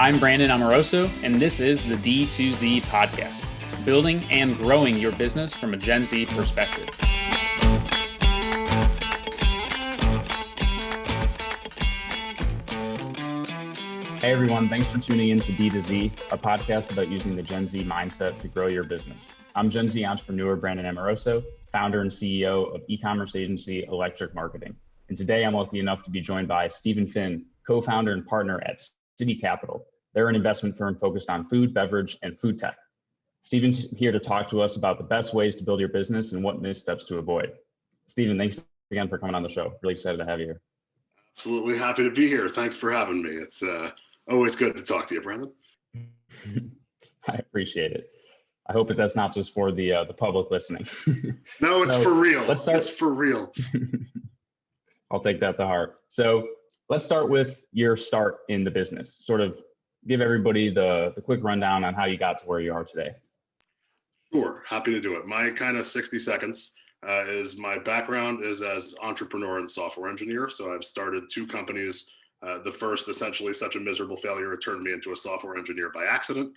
I'm Brandon Amoroso, and this is the D2Z podcast, building and growing your business from a Gen Z perspective. Hey everyone, thanks for tuning in to D2Z, a podcast about using the Gen Z mindset to grow your business. I'm Gen Z entrepreneur Brandon Amoroso, founder and CEO of e-commerce agency Electric Marketing. And today I'm lucky enough to be joined by Stephen Finn, co-founder and partner at Siddhi Capital. They're an investment firm focused on food, beverage, and food tech. Stephen's here to talk to us about the best ways to build your business and what missteps to avoid. Stephen, thanks again for coming on the show. Really excited to have you here. Absolutely happy to be here. Thanks for having me. It's always good to talk to you, Brandon. I appreciate it. I hope that that's not just for the public listening. No, it's for real. Let's start. It's for real. I'll take that to heart. So let's start with your start in the business. Sort of give everybody the quick rundown on how you got to where you are today. Sure, happy to do it. My kind of 60 seconds is my background is as entrepreneur and software engineer. So I've started two companies. The first, essentially such a miserable failure, it turned me into a software engineer by accident,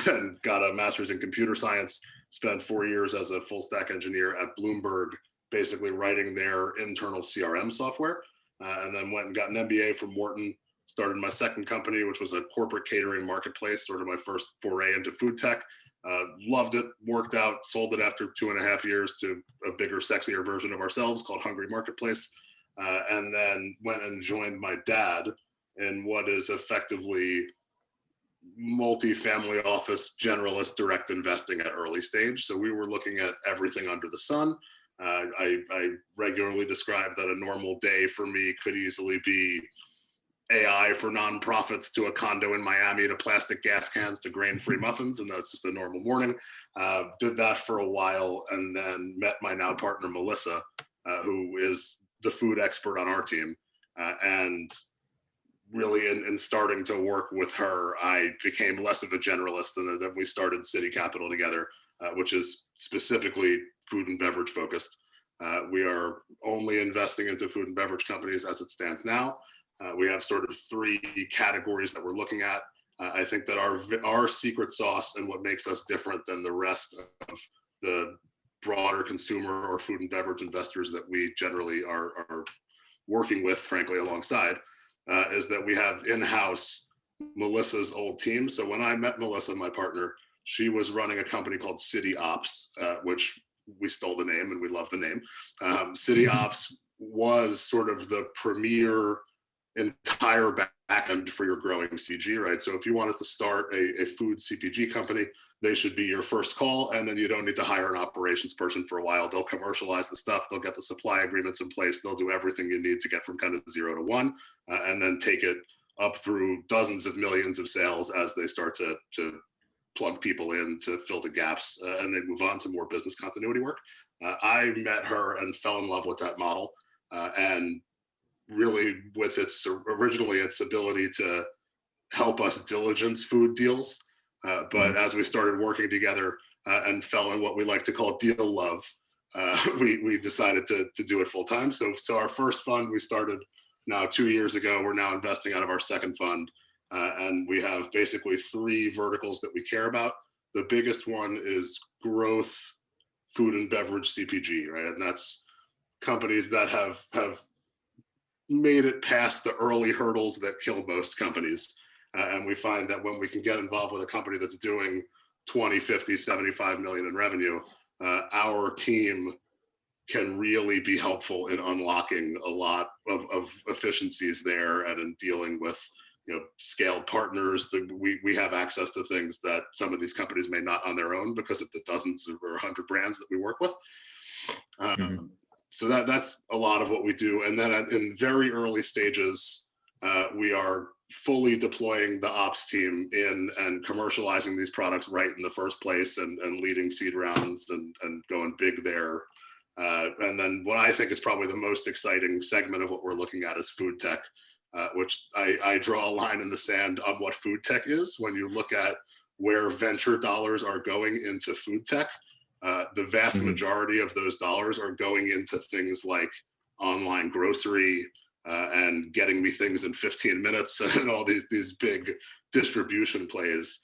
and got a master's in computer science, spent 4 years as a full stack engineer at Bloomberg, basically writing their internal CRM software, and then went and got an MBA from Wharton, started my second company, which was a corporate catering marketplace, sort of my first foray into food tech. Loved it, worked out, sold it after 2.5 years to a bigger, sexier version of ourselves called Hungry Marketplace. And then went and joined my dad in what is effectively multi-family office generalist direct investing at early stage. So we were looking at everything under the sun. I regularly describe that a normal day for me could easily be AI for nonprofits to a condo in Miami to plastic gas cans to grain-free muffins, and that's just a normal morning. Did that for a while, and then met my now partner Melissa, who is the food expert on our team, and really in starting to work with her, I became less of a generalist, and then we started Siddhi Capital together, which is specifically food and beverage focused. We are only investing into food and beverage companies as it stands now. We have sort of three categories that we're looking at. I think that our secret sauce and what makes us different than the rest of the broader consumer or food and beverage investors that we generally are working with, frankly, alongside, is that we have in-house Melissa's old team. So when I met Melissa, my partner, she was running a company called Siddhi Ops, which we stole the name and we love the name. Siddhi Ops was sort of the premier entire backend for your growing CPG, right? So if you wanted to start a food CPG company, they should be your first call, and then you don't need to hire an operations person for a while. They'll commercialize the stuff, they'll get the supply agreements in place, they'll do everything you need to get from kind of 0 to 1, and then take it up through dozens of millions of sales as they start to plug people in to fill the gaps, and they move on to more business continuity work. I met her and fell in love with that model, and really with its ability to help us diligence food deals. But as we started working together and fell in what we like to call deal love, we decided to do it full time. So our first fund we started now 2 years ago. We're now investing out of our second fund, and we have basically three verticals that we care about. The biggest one is growth, food and beverage CPG, right? And that's companies that have made it past the early hurdles that kill most companies. And we find that when we can get involved with a company that's doing 20, 50, 75 million in revenue, our team can really be helpful in unlocking a lot of efficiencies there and in dealing with scaled partners. We have access to things that some of these companies may not on their own because of the dozens or 100 brands that we work with. So that's a lot of what we do. And then in very early stages, we are fully deploying the ops team in and commercializing these products right in the first place and leading seed rounds and going big there. And then what I think is probably the most exciting segment of what we're looking at is food tech, which I draw a line in the sand on what food tech is. When you look at where venture dollars are going into food tech, the vast majority of those dollars are going into things like online grocery, and getting me things in 15 minutes and all these big distribution plays.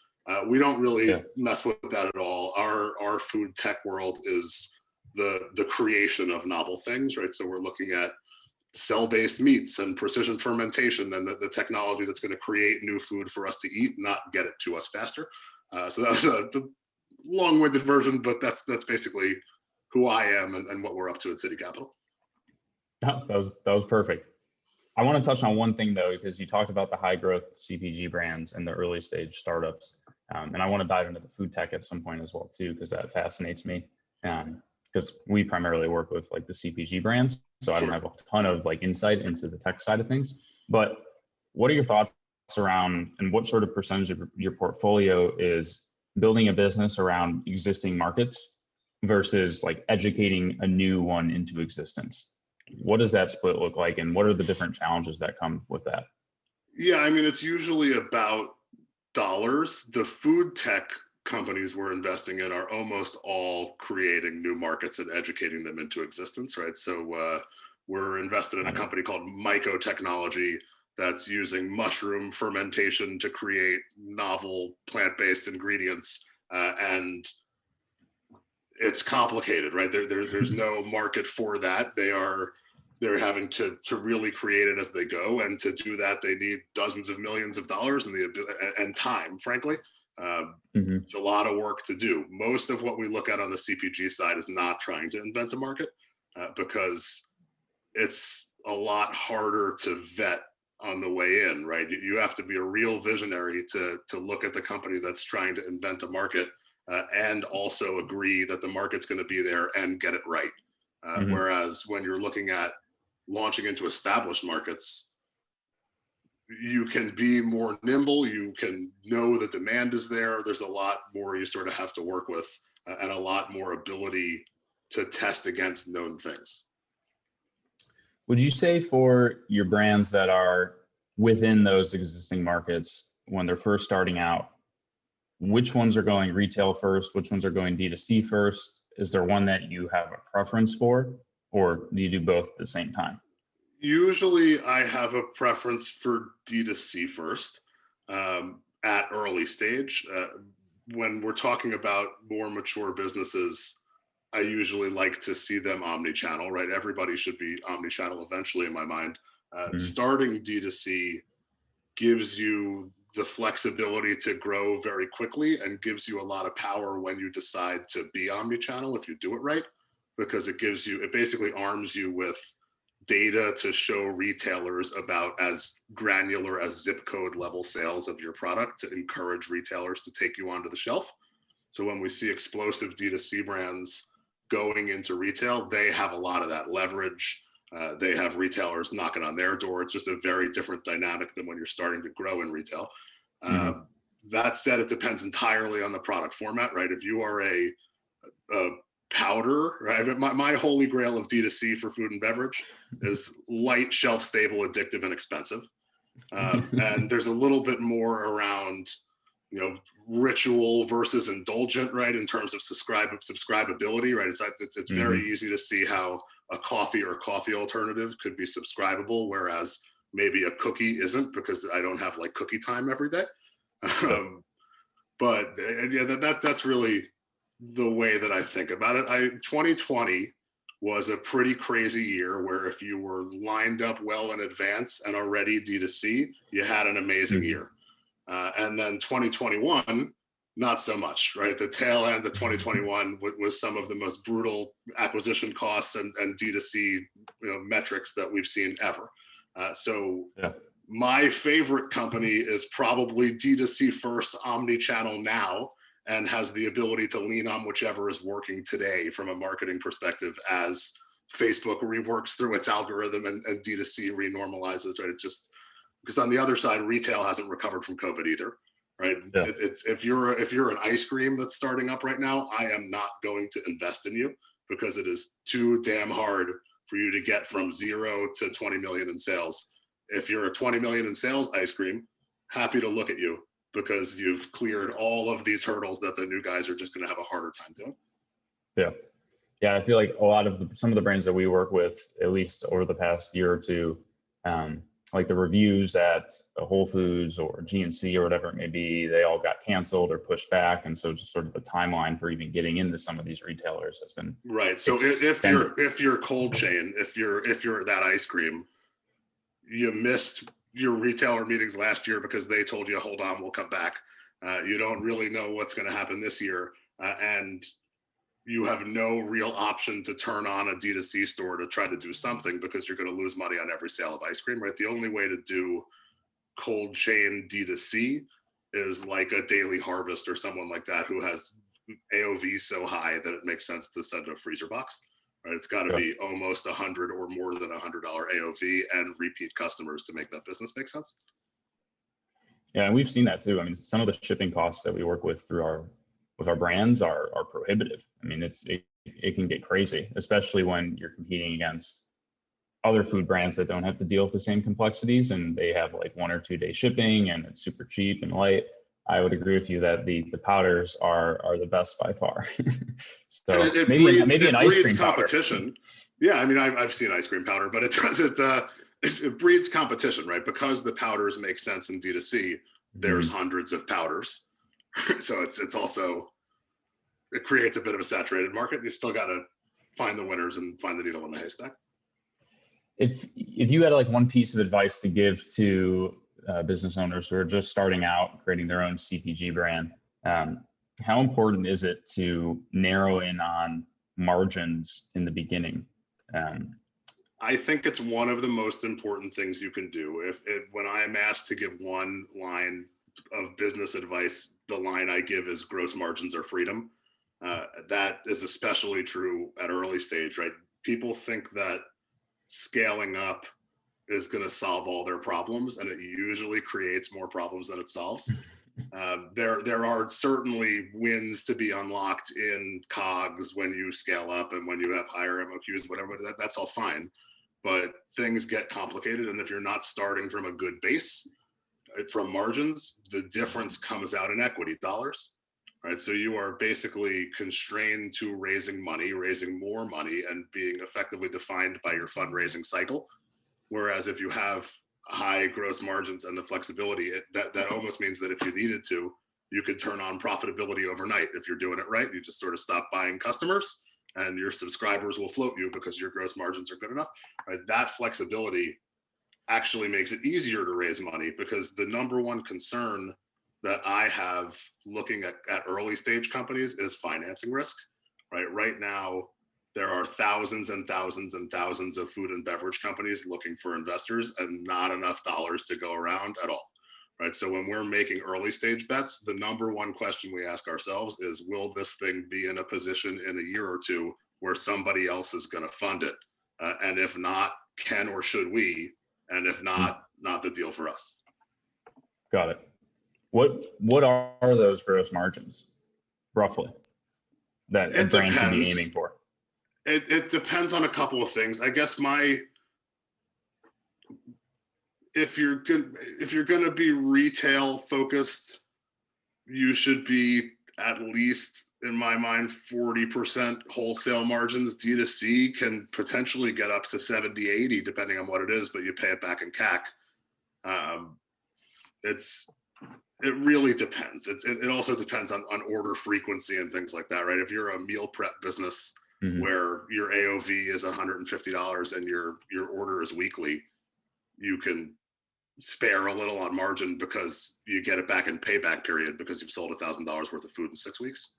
We don't really mess with that at all. Our food tech world is the creation of novel things, right? So we're looking at cell-based meats and precision fermentation and the technology that's going to create new food for us to eat, not get it to us faster. So that was a long-winded version, but that's basically who I am and what we're up to at Siddhi Capital. That was perfect. I want to touch on one thing though, because you talked about the high growth CPG brands and the early stage startups. And I want to dive into the food tech at some point as well too, because that fascinates me. Because we primarily work with like the CPG brands. So I don't have a ton of like insight into the tech side of things, but what are your thoughts around, and what sort of percentage of your portfolio is building a business around existing markets versus like educating a new one into existence? What does that split look like, and what are the different challenges that come with that? Yeah, I mean, it's usually about dollars. The food tech companies we're investing in are almost all creating new markets and educating them into existence, right? So we're invested in a company called Myco Technology that's using mushroom fermentation to create novel plant-based ingredients, and it's complicated, right? There's no market for that. They're having to really create it as they go, and to do that, they need dozens of millions of dollars and time, frankly. It's a lot of work to do. Most of what we look at on the CPG side is not trying to invent a market, because it's a lot harder to vet on the way in, right? You have to be a real visionary to look at the company that's trying to invent a market, and also agree that the market's going to be there and get it right. Whereas when you're looking at launching into established markets, you can be more nimble, you can know the demand is there. There's a lot more you sort of have to work with, and a lot more ability to test against known things. Would you say for your brands that are within those existing markets, when they're first starting out, which ones are going retail first, which ones are going D2C first? Is there one that you have a preference for, or do you do both at the same time? Usually I have a preference for D2C first, at early stage. When we're talking about more mature businesses, I usually like to see them omni-channel, right? Everybody should be omni-channel eventually in my mind. Starting D2C gives you the flexibility to grow very quickly and gives you a lot of power when you decide to be omni-channel if you do it right, because it basically arms you with data to show retailers about as granular as zip code level sales of your product to encourage retailers to take you onto the shelf. So when we see explosive D2C brands going into retail, they have a lot of that leverage. They have retailers knocking on their door. It's just a very different dynamic than when you're starting to grow in retail. That said, it depends entirely on the product format, right? If you are a powder, right? My holy grail of D2C for food and beverage is light, shelf stable, addictive, and expensive. And there's a little bit more around, ritual versus indulgent, right? In terms of subscribability, right? It's very easy to see how a coffee or coffee alternative could be subscribable, whereas maybe a cookie isn't, because I don't have like cookie time every day. But yeah, that's really the way that I think about it. 2020 was a pretty crazy year where if you were lined up well in advance and already D2C, you had an amazing year. And then 2021, not so much, right? The tail end of 2021 was some of the most brutal acquisition costs and D2C metrics that we've seen ever. My favorite company is probably D2C first, omni-channel now, and has the ability to lean on whichever is working today from a marketing perspective as Facebook reworks through its algorithm and D2C renormalizes, right? It just, because on the other side, retail hasn't recovered from COVID either, right? It's if you're an ice cream that's starting up right now, I am not going to invest in you, because it is too damn hard for you to get from 0 to 20 million in sales. If you're a 20 million in sales ice cream, happy to look at you, because you've cleared all of these hurdles that the new guys are just going to have a harder time doing. Yeah. I feel like some of the brands that we work with, at least over the past year or two, like the reviews at a Whole Foods or GNC or whatever it may be, they all got canceled or pushed back. And so just sort of the timeline for even getting into some of these retailers has been right. So extended. if you're cold chain, if you're that ice cream, you missed your retailer meetings last year because they told you, hold on, we'll come back. You don't really know what's going to happen this year. And you have no real option to turn on a D2C store to try to do something because you're going to lose money on every sale of ice cream, right? The only way to do cold chain D2C is like a Daily Harvest or someone like that who has AOV so high that it makes sense to send a freezer box, right? It's got to be almost 100 or more than $100 AOV and repeat customers to make that business make sense. Yeah, and we've seen that too. I mean, some of the shipping costs that we work with through our brands are prohibitive. I mean, it can get crazy, especially when you're competing against other food brands that don't have to deal with the same complexities, and they have like 1 or 2 day shipping and it's super cheap and light. I would agree with you that the powders are the best by far. So it maybe an ice breeds cream competition. Powder. Yeah, I mean, I've seen ice cream powder, but it breeds competition, right? Because the powders make sense in D2C. There's hundreds of powders. So it's also, it creates a bit of a saturated market. You still got to find the winners and find the needle in the haystack. If you had like one piece of advice to give to business owners who are just starting out creating their own CPG brand, how important is it to narrow in on margins in the beginning? I think it's one of the most important things you can do. When I am asked to give one line of business advice, the line I give is gross margins are freedom. That is especially true at early stage, right? People think that scaling up is going to solve all their problems, and it usually creates more problems than it solves. There are certainly wins to be unlocked in COGS when you scale up and when you have higher MOQs, whatever, that's all fine. But things get complicated, and if you're not starting from a good base, from margins, the difference comes out in equity dollars, right? So you are basically constrained to raising more money, and being effectively defined by your fundraising cycle. Whereas if you have high gross margins and the flexibility, that almost means that if you needed to, you could turn on profitability overnight. If you're doing it right, you just sort of stop buying customers and your subscribers will float you because your gross margins are good enough, right? That flexibility actually makes it easier to raise money, because the number one concern that I have looking at early stage companies is financing risk, right? Right now, there are thousands and thousands and thousands of food and beverage companies looking for investors, and not enough dollars to go around at all, right? So when we're making early stage bets, the number one question we ask ourselves is, will this thing be in a position in a year or two where somebody else is going to fund it? And if not, can or should we? And if not, not the deal for us. Got it. What are those gross margins, roughly, that a brand should be aiming for? It depends on a couple of things. I guess if you're going to be retail focused, you should be at least, in my mind, 40% wholesale margins. D2C can potentially get up to 70, 80, depending on what it is, but you pay it back in CAC. It really depends. It also depends on order frequency and things like that, right? If you're a meal prep business where your AOV is $150 and your order is weekly, you can spare a little on margin because you get it back in payback period because you've sold $1,000 worth of food in 6 weeks.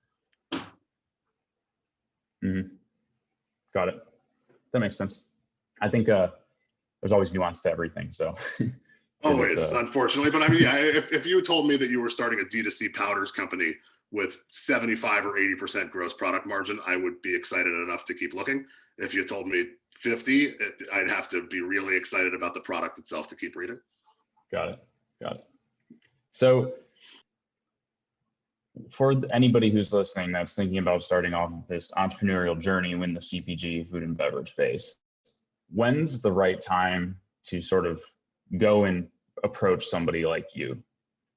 Got it. That makes sense. I think there's always nuance to everything. So always, unfortunately. But I mean, yeah, if you told me that you were starting a D2C powders company with 75 or 80% gross product margin, I would be excited enough to keep looking. If you told me 50, I'd have to be really excited about the product itself to keep reading. Got it. So for anybody who's listening that's thinking about starting off this entrepreneurial journey in the CPG food and beverage space, when's the right time to sort of go and approach somebody like you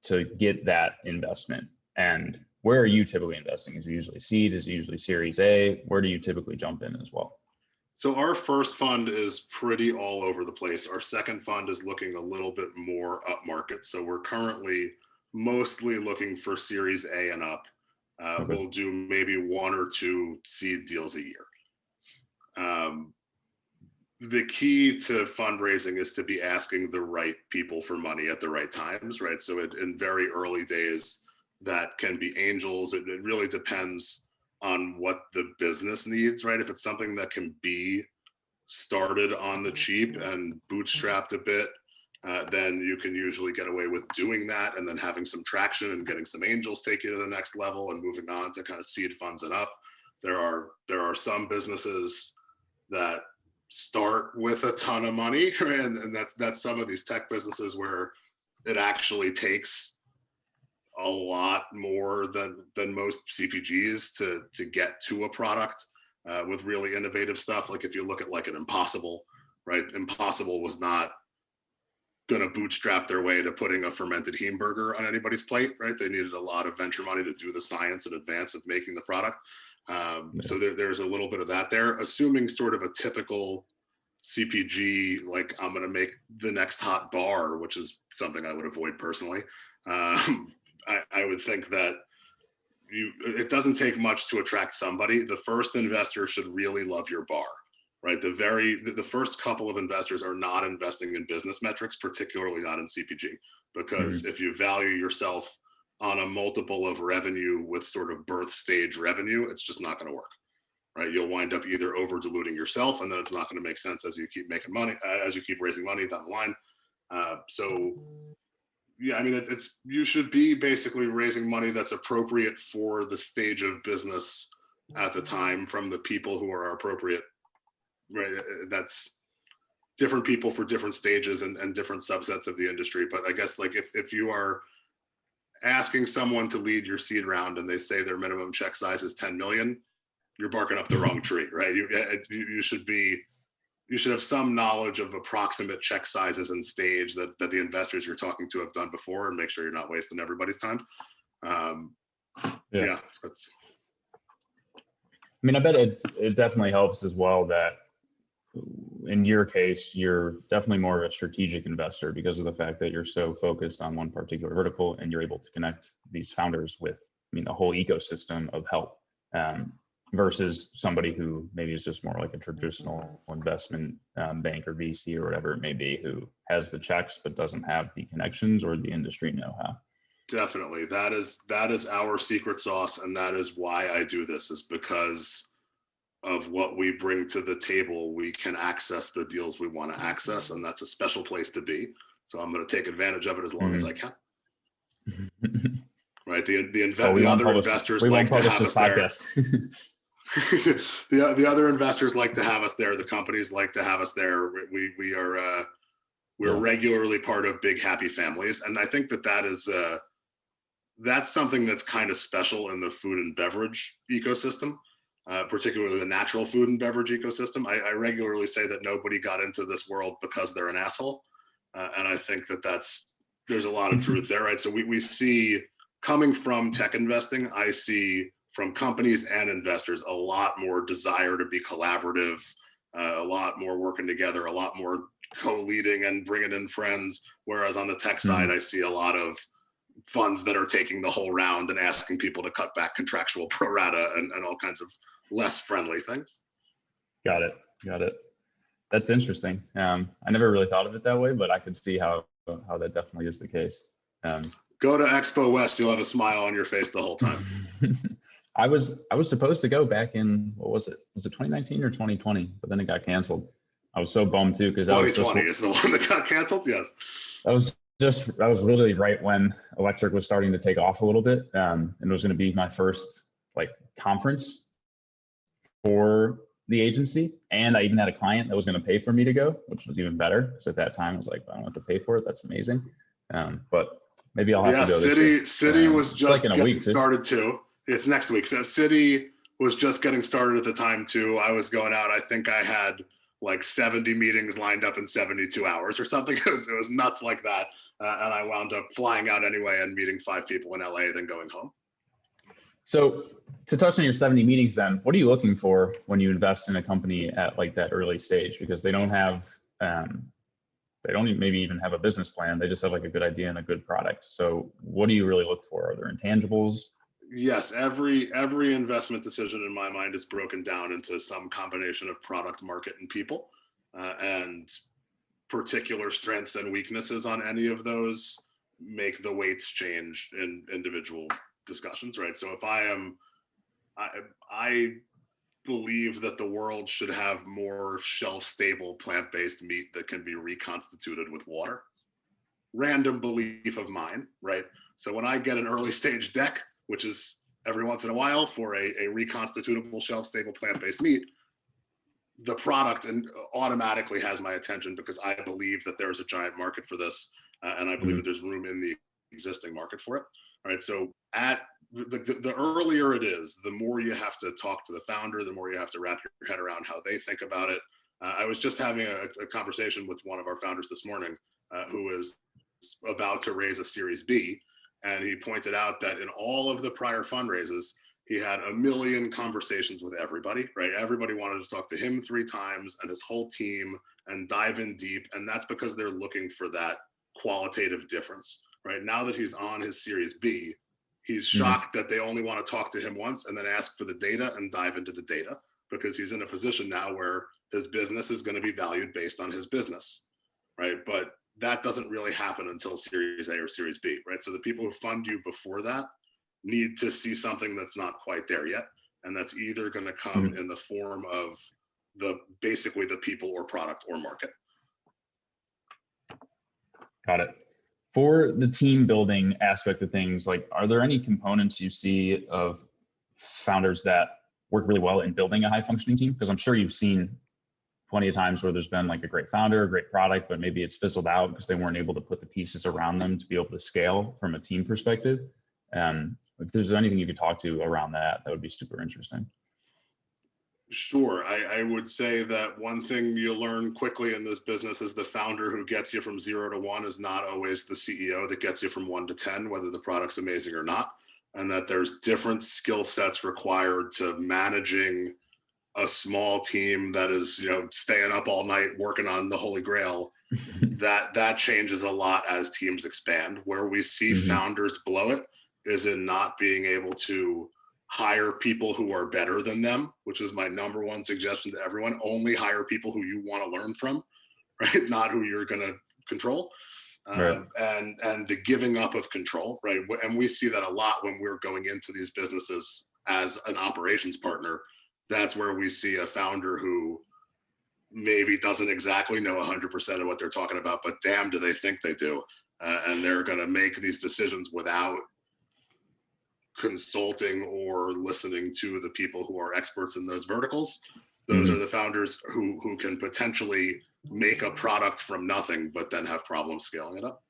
to get that investment? And where are you typically investing? Is it usually seed? Is it usually Series A? Where do you typically jump in as well? So our first fund is pretty all over the place. Our second fund is looking a little bit more upmarket. So we're currently mostly looking for Series A and up. Okay. We'll do maybe 1 or 2 seed deals a year. The key to fundraising is to be asking the right people for money at the right times, right? So in very early days, that can be angels. It really depends on what the business needs, right? If it's something that can be started on the cheap and bootstrapped a bit, then you can usually get away with doing that and then having some traction and getting some angels take you to the next level and moving on to kind of seed funds and up. There are some businesses that start with a ton of money, right? And that's some of these tech businesses where it actually takes a lot more than most CPGs to get to a product with really innovative stuff. Like if you look at like an Impossible, right? Impossible was not going to bootstrap their way to putting a fermented heme burger on anybody's plate, right? They needed a lot of venture money to do the science in advance of making the product. So there's a little bit of that there. Assuming sort of a typical CPG, like I'm going to make the next hot bar, which is something I would avoid personally. I would think that it doesn't take much to attract somebody. The first investor should really love your bar, right? The first couple of investors are not investing in business metrics, particularly not in CPG, because if you value yourself on a multiple of revenue with sort of birth stage revenue, it's just not going to work, right? You'll wind up either over diluting yourself, and then it's not going to make sense as you keep making money, as you keep raising money down the line. So yeah, I mean, you should be basically raising money that's appropriate for the stage of business at the time from the people who are appropriate, right? That's different people for different stages and different subsets of the industry. But I guess like if you are asking someone to lead your seed round and they say their minimum check size is 10 million, you're barking up the wrong tree, right? You should have some knowledge of approximate check sizes and stage that the investors you're talking to have done before, and make sure you're not wasting everybody's time. Yeah, that's. I mean, I bet it definitely helps as well that in your case, you're definitely more of a strategic investor because of the fact that you're so focused on one particular vertical and you're able to connect these founders with, I mean, the whole ecosystem of help. Versus somebody who maybe is just more like a traditional investment bank or VC or whatever it may be, who has the checks but doesn't have the connections or the industry know-how. Definitely, that is our secret sauce, and that is why I do this, is because of what we bring to the table. We can access the deals we want to access, and that's a special place to be. So I'm going to take advantage of it as long as I can. Right, the other investors like to have us there. The other investors like to have us there. The companies like to have us there. We're regularly part of big happy families, and I think that's something that's kind of special in the food and beverage ecosystem, particularly the natural food and beverage ecosystem. I regularly say that nobody got into this world because they're an asshole, and I think there's a lot of truth there, right? So we see, coming from tech investing, I see from companies and investors a lot more desire to be collaborative, a lot more working together, a lot more co-leading and bringing in friends. Whereas on the tech side, I see a lot of funds that are taking the whole round and asking people to cut back contractual pro rata and all kinds of less friendly things. Got it. That's interesting. I never really thought of it that way, but I could see how that definitely is the case. Go to Expo West, you'll have a smile on your face the whole time. I was supposed to go back in, what was it? Was it 2019 or 2020? But then it got canceled. I was so bummed too, because 2020 is the one that got canceled. Yes. That was literally right when electric was starting to take off a little bit, and it was going to be my first like conference for the agency, and I even had a client that was going to pay for me to go, which was even better because at that time I was like, I don't have to pay for it. That's amazing. But maybe I'll have to go. City was just like getting started too. It's next week. So City was just getting started at the time too. I was going out. I think I had like 70 meetings lined up in 72 hours or something. It was nuts like that. And I wound up flying out anyway and meeting 5 people in LA, then going home. So to touch on your 70 meetings then, what are you looking for when you invest in a company at like that early stage? Because they don't have, maybe even have a business plan. They just have like a good idea and a good product. So what do you really look for? Are there intangibles? Yes, every investment decision in my mind is broken down into some combination of product, market, and people, and particular strengths and weaknesses on any of those make the weights change in individual discussions, right? So if I believe that the world should have more shelf-stable plant-based meat that can be reconstituted with water. Random belief of mine, right? So when I get an early stage deck, which is every once in a while for a reconstitutable shelf-stable plant-based meat, the product automatically has my attention because I believe that there's a giant market for this, and I believe that there's room in the existing market for it. All right, so at the earlier it is, the more you have to talk to the founder, the more you have to wrap your head around how they think about it. I was just having a conversation with one of our founders this morning who is about to raise a Series B, and he pointed out that in all of the prior fundraisers, he had a million conversations with everybody, right? Everybody wanted to talk to him 3 times and his whole team and dive in deep. And that's because they're looking for that qualitative difference, right? Now that he's on his Series B, he's shocked that they only want to talk to him once and then ask for the data and dive into the data, because he's in a position now where his business is going to be valued based on his business, right? But that doesn't really happen until Series A or Series B, right? So the people who fund you before that need to see something that's not quite there yet. And that's either going to come in the form of basically the people or product or market. Got it. For the team building aspect of things, like, are there any components you see of founders that work really well in building a high functioning team? Because I'm sure you've seen plenty of times where there's been like a great founder, a great product, but maybe it's fizzled out because they weren't able to put the pieces around them to be able to scale from a team perspective. If there's anything you could talk to around that, that would be super interesting. Sure. I would say that one thing you learn quickly in this business is the founder who gets you from 0 to 1 is not always the CEO that gets you from 1 to 10, whether the product's amazing or not. And that there's different skill sets required to managing a small team that is, staying up all night working on the Holy Grail. that changes a lot as teams expand. Where we see founders blow it is in not being able to hire people who are better than them, which is my number one suggestion to everyone. Only hire people who you want to learn from, right? Not who you're going to control. Right. And the giving up of control, right? And we see that a lot when we're going into these businesses as an operations partner. That's where we see a founder who maybe doesn't exactly know 100% of what they're talking about, but damn, do they think they do. And they're going to make these decisions without consulting or listening to the people who are experts in those verticals. Those are the founders who can potentially make a product from nothing, but then have problems scaling it up.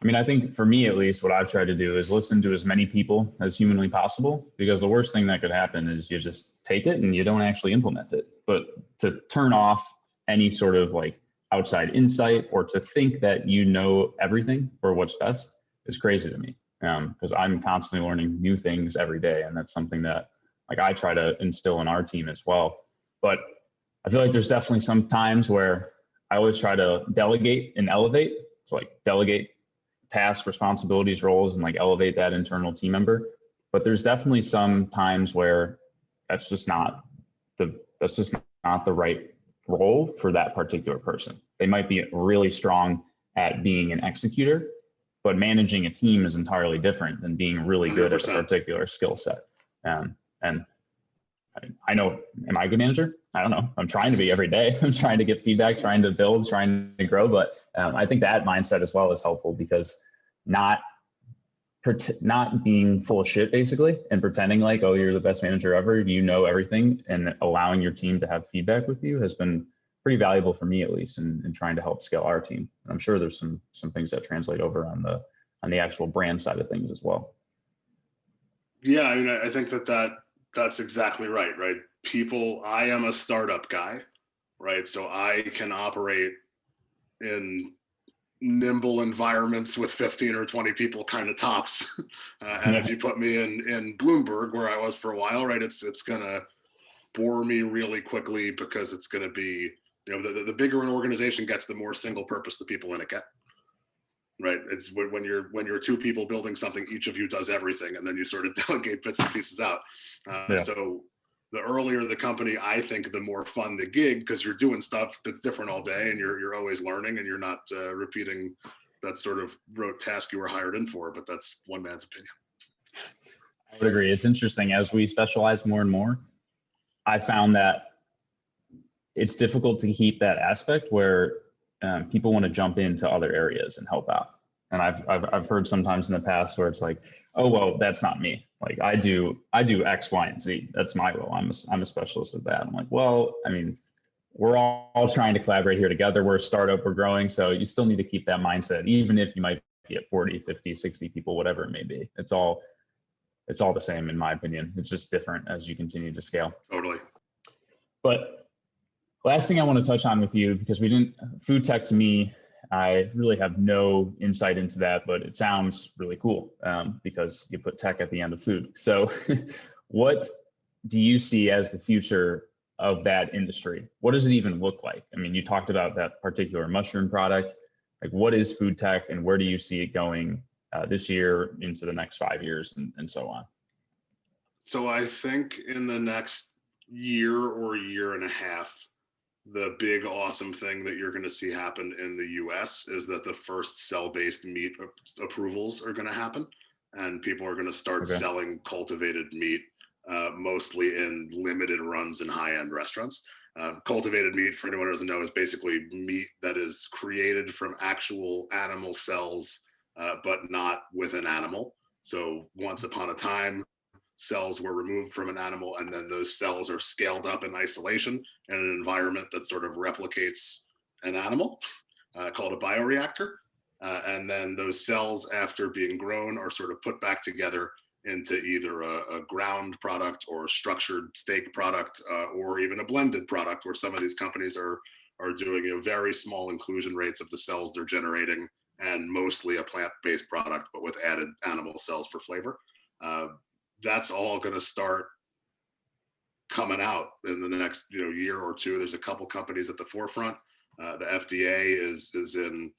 I mean, I think for me, at least, what I've tried to do is listen to as many people as humanly possible, because the worst thing that could happen is you just take it and you don't actually implement it. But to turn off any sort of like outside insight or to think that you know everything or what's best is crazy to me. Because I'm constantly learning new things every day. And that's something that like I try to instill in our team as well. But I feel like there's definitely some times where I always try to delegate and elevate. So like delegate tasks, responsibilities, roles, and like elevate that internal team member. But there's definitely some times where that's just not the right role for that particular person. They might be really strong at being an executor, but managing a team is entirely different than being really good 100%. at a particular skill set. And I know, am I a good manager? I don't know. I'm trying to be every day. I'm trying to get feedback, trying to build, trying to grow. But I think that mindset as well is helpful, because not being full of shit basically and pretending like, oh, you're the best manager ever, you know everything, and allowing your team to have feedback with you has been pretty valuable for me, at least, in trying to help scale our team. And I'm sure there's some things that translate over on the actual brand side of things as well. Yeah, I mean, I think that's exactly right. I am a startup guy, right? So I can operate in nimble environments with 15 or 20 people kind of tops. And if you put me in Bloomberg, where I was for a while, right, it's going to bore me really quickly, because it's going to be, the bigger an organization gets, the more single purpose the people in it get. Right. It's when you're two people building something, each of you does everything, and then you sort of delegate bits and pieces out. So the earlier the company, I think, the more fun the gig, because you're doing stuff that's different all day, and you're always learning, and you're not repeating that sort of rote task you were hired in for. But that's one man's opinion. I would agree. It's interesting, as we specialize more and more, I found that it's difficult to keep that aspect where people want to jump into other areas and help out. And I've heard sometimes in the past where it's like, oh, well, that's not me. Like I do X, Y, and Z. That's my role. I'm a specialist at that. I'm like, well, I mean, we're all trying to collaborate here together. We're a startup, we're growing. So you still need to keep that mindset, even if you might be at 40, 50, 60 people, whatever it may be. It's all the same, in my opinion. It's just different as you continue to scale. Totally. But last thing I want to touch on with you, because FoodTech, to me, I really have no insight into that, but it sounds really cool because you put tech at the end of food. So what do you see as the future of that industry? What does it even look like? I mean, you talked about that particular mushroom product. Like, what is FoodTech, and where do you see it going this year, into the next 5 years, and so on? So I think in the next year or year and a half, the big awesome thing that you're going to see happen in the US is that the first cell-based meat approvals are going to happen, and people are going to start selling cultivated meat, mostly in limited runs in high-end restaurants. Cultivated meat, for anyone who doesn't know, is basically meat that is created from actual animal cells, but not with an animal. So once upon a time, cells were removed from an animal, and then those cells are scaled up in isolation in an environment that sort of replicates an animal, called a bioreactor. And then those cells, after being grown, are sort of put back together into either a ground product or a structured steak product, or even a blended product, where some of these companies are doing very small inclusion rates of the cells they're generating, and mostly a plant-based product, but with added animal cells for flavor. That's all going to start coming out in the next year or two. There's a couple companies at the forefront. The FDA is in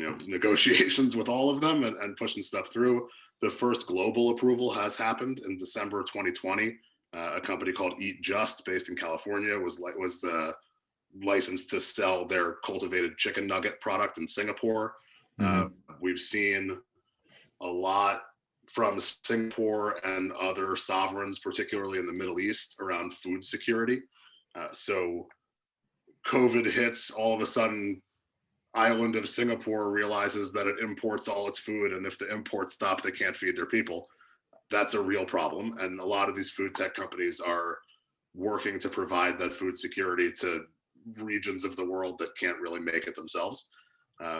negotiations with all of them and pushing stuff through. The first global approval has happened in December 2020. A company called Eat Just, based in California, was licensed to sell their cultivated chicken nugget product in Singapore. We've seen a lot from Singapore and other sovereigns, particularly in the Middle East, around food security. So COVID hits, all of a sudden, island of Singapore realizes that it imports all its food, and if the imports stop, they can't feed their people. That's a real problem. And a lot of these food tech companies are working to provide that food security to regions of the world that can't really make it themselves.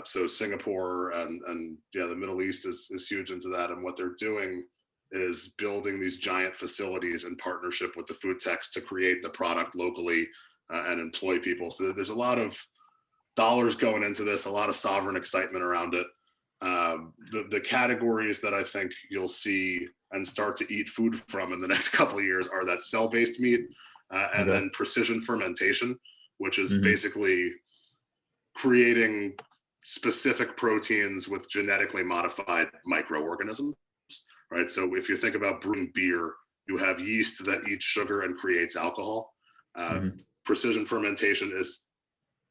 So Singapore and the Middle East is huge into that. And what they're doing is building these giant facilities in partnership with the food techs to create the product locally and employ people. So there's a lot of dollars going into this, a lot of sovereign excitement around it. The categories that I think you'll see and start to eat food from in the next couple of years are that cell-based meat and then precision fermentation, which is basically creating specific proteins with genetically modified microorganisms, right? So if you think about brewing beer, you have yeast that eats sugar and creates alcohol. Precision fermentation is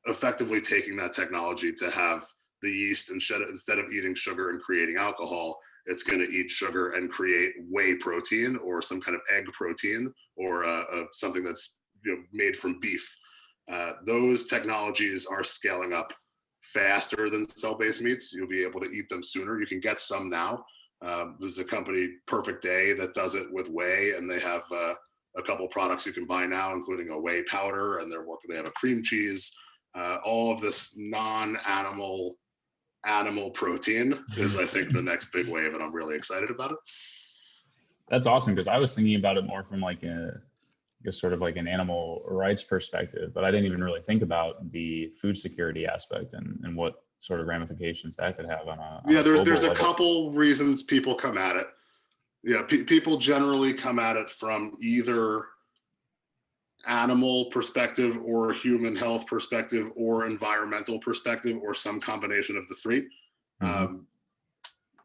effectively taking that technology to have the yeast, instead of eating sugar and creating alcohol, it's going to eat sugar and create whey protein or some kind of egg protein or something that's made from beef. Those technologies are scaling up faster than cell-based meats. You'll be able to eat them sooner. You can get some now. There's a company, Perfect Day, that does it with whey, and they have a couple products you can buy now, including a whey powder, and they have a cream cheese. All of this non-animal animal protein is, I think, the next big wave, and I'm really excited about it. That's awesome, because I was thinking about it more from like sort of like an animal rights perspective, but I didn't even really think about the food security aspect and what sort of ramifications that could have on a there's a level. couple reasons people come at it. Yeah, people generally come at it from either animal perspective or human health perspective or environmental perspective or some combination of the three.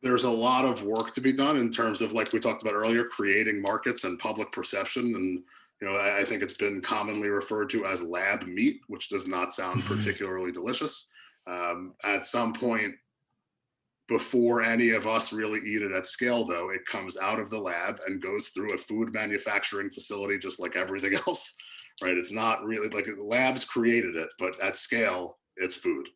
There's a lot of work to be done in terms of, like we talked about earlier, creating markets and public perception. And I think it's been commonly referred to as lab meat, which does not sound particularly delicious. At some point, before any of us really eat it at scale, though, it comes out of the lab and goes through a food manufacturing facility just like everything else, right? It's not really like labs created it, but at scale, it's food.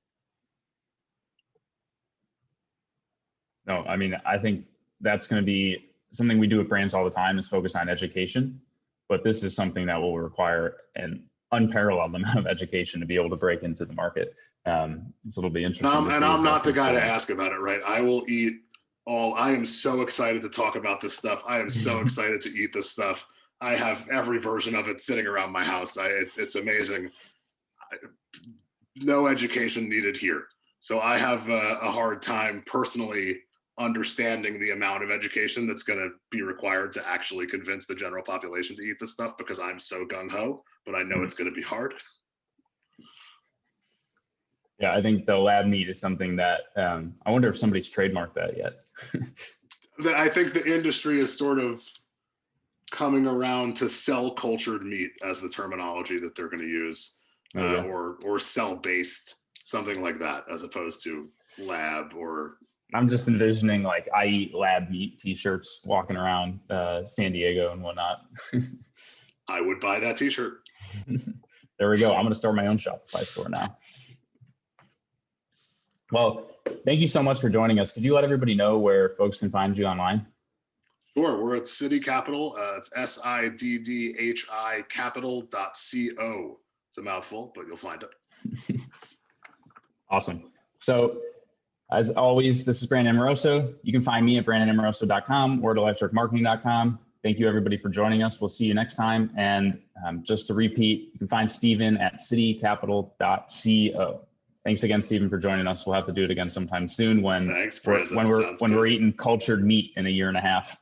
No, I mean, I think that's going to be something we do with brands all the time, is focus on education. But this is something that will require an unparalleled amount of education to be able to break into the market. So it'll be interesting. And I'm not the guy to ask about it, right? I will eat I am so excited to talk about this stuff. I am so excited to eat this stuff. I have every version of it sitting around my house. It's amazing. No education needed here. So I have a hard time personally understanding the amount of education that's going to be required to actually convince the general population to eat this stuff, because I'm so gung-ho, but I know it's going to be hard. Yeah, I think the lab meat is something that I wonder if somebody's trademarked that yet. I think the industry is sort of coming around to cell cultured meat as the terminology that they're going to use, or cell based, something like that, as opposed to lab. Or I'm just envisioning like I eat lab meat t-shirts walking around San Diego and whatnot. I would buy that t-shirt. There we go. I'm going to start my own Shopify store now. Well, thank you so much for joining us. Could you let everybody know where folks can find you online? Sure. We're at Siddhi Capital. It's SIDDHI capital.co. It's a mouthful, but you'll find it. Awesome. So as always, this is Brandon Amoroso. You can find me at brandonamoroso.com, wordelectricmarketing.com. Thank you everybody for joining us. We'll see you next time. And just to repeat, you can find Stephen at siddhicapital.co. Thanks again, Stephen, for joining us. We'll have to do it again sometime soon when we're eating cultured meat in a year and a half.